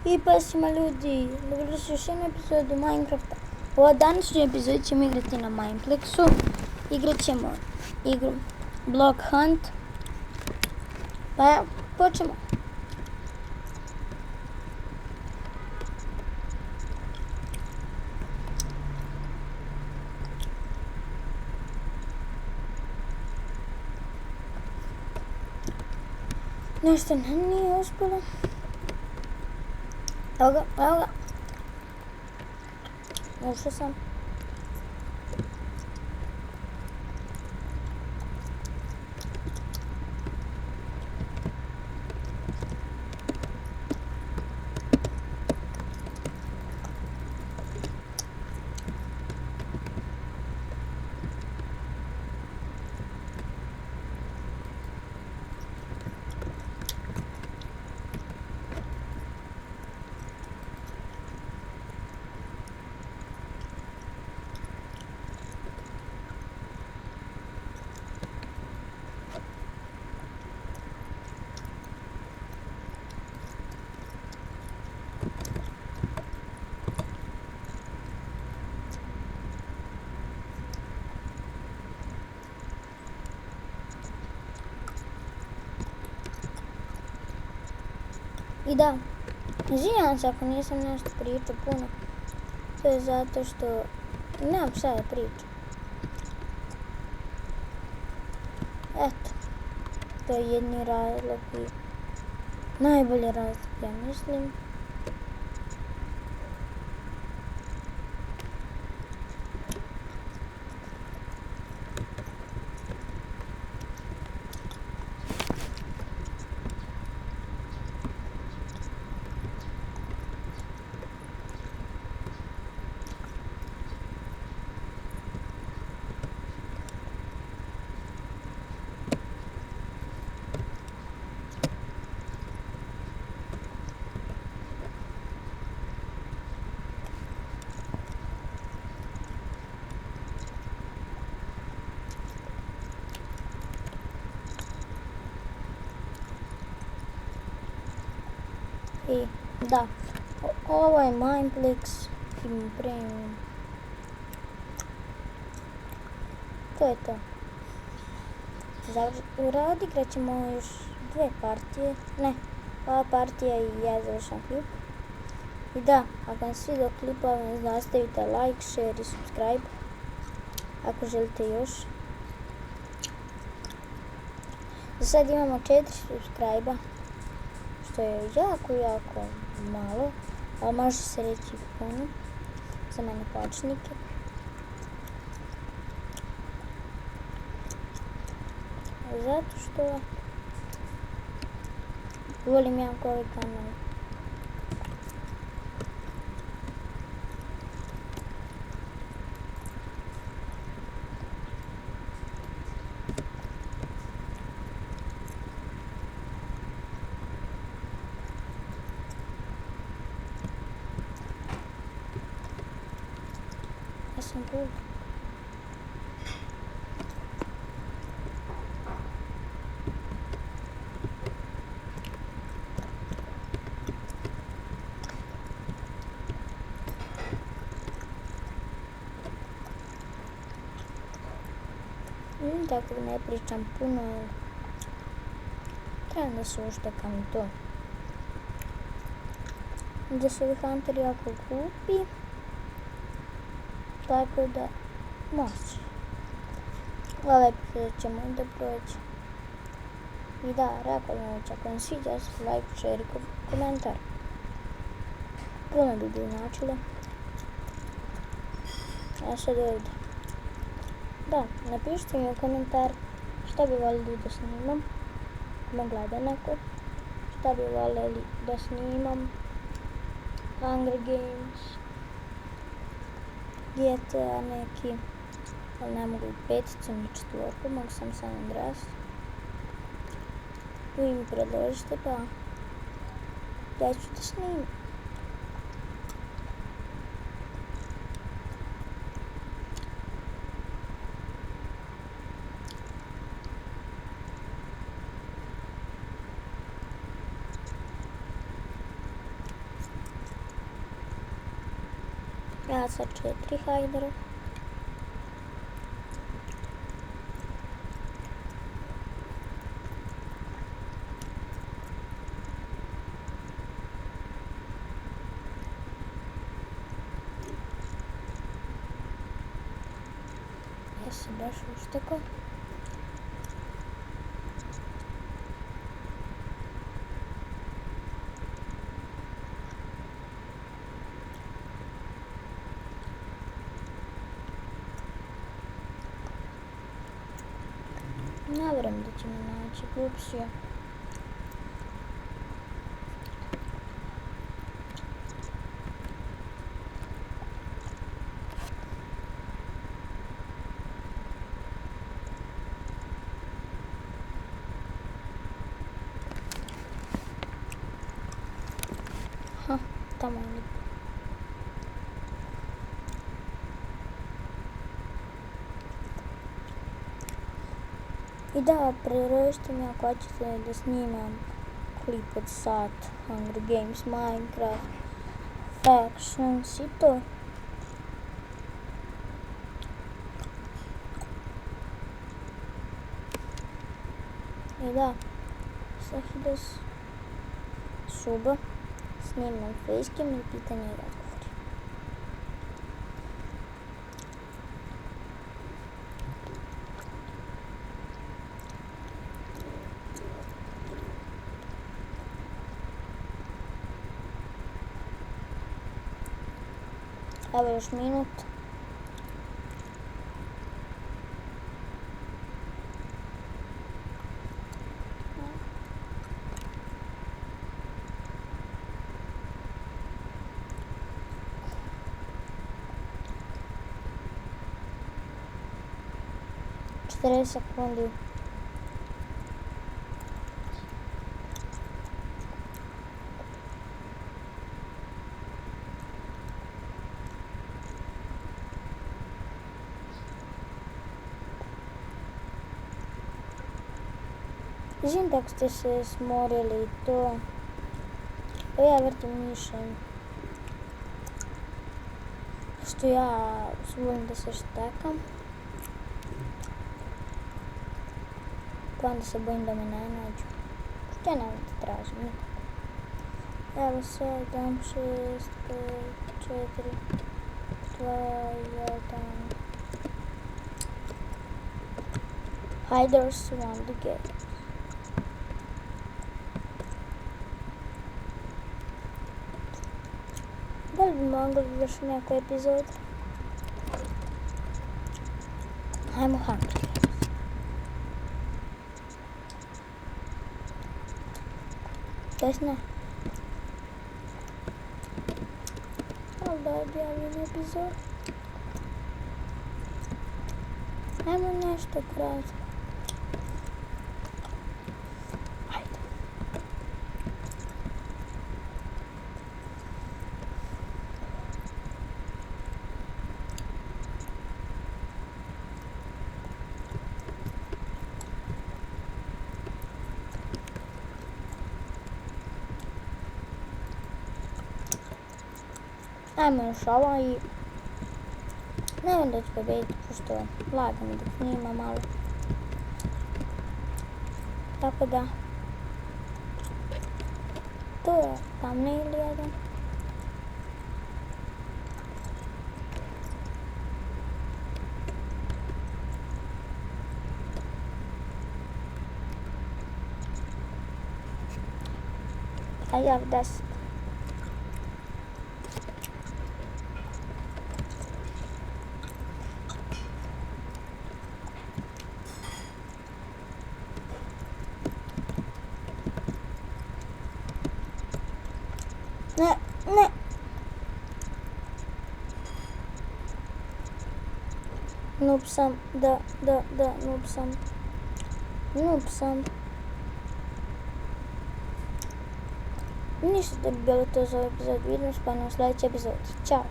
I pa svima ljudi, dobrodošli u još jednu epizodu Minecrafta. U ovoj današnjoj epizodi ćemo igrati na Mineplexu. Igrat ćemo igru Block Hunt. Pa počnemo. Nešto nam nije uspjelo. Evo ga. Ušao sam. I da, izvinjavam se ako nisam nešto pričao puno. To je zato što nemam šta da pričam. Eto, to je jedni razlog i najbolji razlog, ja mislim. I da, ovo je Mineplex i Premium. To je to. Odigrat ćemo još dve partije. Ne, ova partija i ja završam klip. I da, ako vam svidio klip, nastavite like, share i subscribe. Ako želite još. Za sad imamo 4 subscribe-a. Što je jako malo, ali može se reći puno za mene počnike. Zato što volim jako ovaj kanal. Ja sam tu. Tako da ne pričam puno, ali trebam da se uštekam i to. Da su ovi hunteri jako glupi. Tako da može. Ove epizode ćemo da proći. I da, rekao vam već, ako vam sviđa, like, share i komentar. Puno bi bilo značilo. A sad ovdje. Da, napišite mi u komentar šta bi voljeli da snimam. Ako me gleda neko. Šta bi voljeli da snimam. Hunger Games. GTA neki. Ali ne mogu i peticu ni četvorku, mogu sam San Andreas. Vi mi predložite pa ja ću da snimam. Ja sa 4 hajdera. Ja si baš ušteko. Ne vjerujem da će me naći, glupsija. Ha, tamo je. I da, prerušite mi ako hoćete da snimam klip od sat, Hunger Games, Minecraft, Factions i to. I da, sad da suba, snimam facecam i pitanje i odgovori. Evo još minut. Četiri sekundi. Izvim tako ste se smorili i to. Ja vrtim mišem. Što ja volim da se štekam. Pa onda se bojim da me ne nađu. Što ja ne volim da tražim nikako. Evo 7, 6, 5, 4, 2, 1. Hiders want to get. Da li bi mogli još neku epizodu? Hajmo Hunger Games. Jes ne? Ali da objavim epizodu. Hajmo nešto kratko. Ajmo još ovo i ne vem da ću pobediti, pošto lagam dok snima malo. Tako da, to je thumbnail jedan. A ja 10. Ne, ne. Noob sam, da, noob sam. Noob sam. Ništa da bi bilo to za ovaj epizod. Vidimo se pa na sljedeći epizod. Ćao.